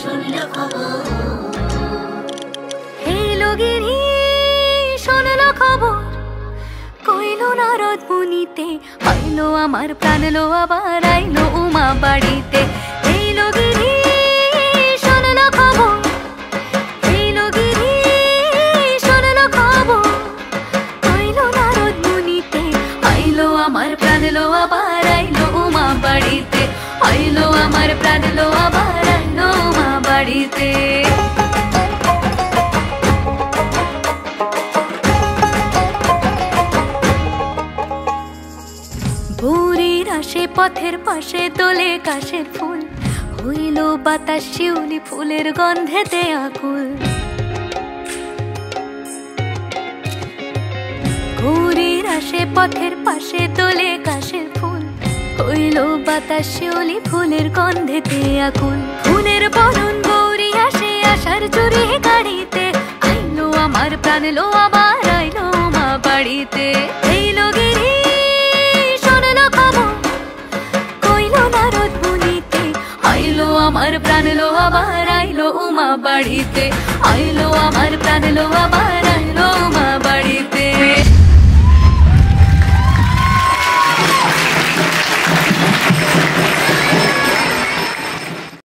শুনলো খবর। এই লগিনী শুনলো খবর, কইলো নারদ মুনিতে, আইলো আমার প্রাণ লো আবার আইলো উমা বাড়িতে। এই লগিনী শুনলো খবর, এই লগিনী শুনলো খবর, কইলো নারদ মুনিতে, আইলো আমার প্রাণ লো আবার আইলো উমা বাড়িতে, আইলো আমার প্রাণ লো আবার আইলো উমা বাড়িতে। ভোরের আসে পথের পাশে দোলে কাশের ফুল, হইল বাতাস শিউলি ফুলের গন্ধেতে আকুল। ভোরের আসে পথের পাশে দোলে কাশের ফুল, হইল বাতাস শিউলি ফুলের গন্ধেতে আকুল। ফুলের বরণ গৌরী আসে আশার জুড়ে গাড়িতে, আইলো আমার প্রাণ লো আবার আইলো মা বাড়িতে। এই লগিনী আইলো আমার প্রাণ লো আবার আইলো উমা বাড়িতে, আইলো আমার প্রাণ লো আবার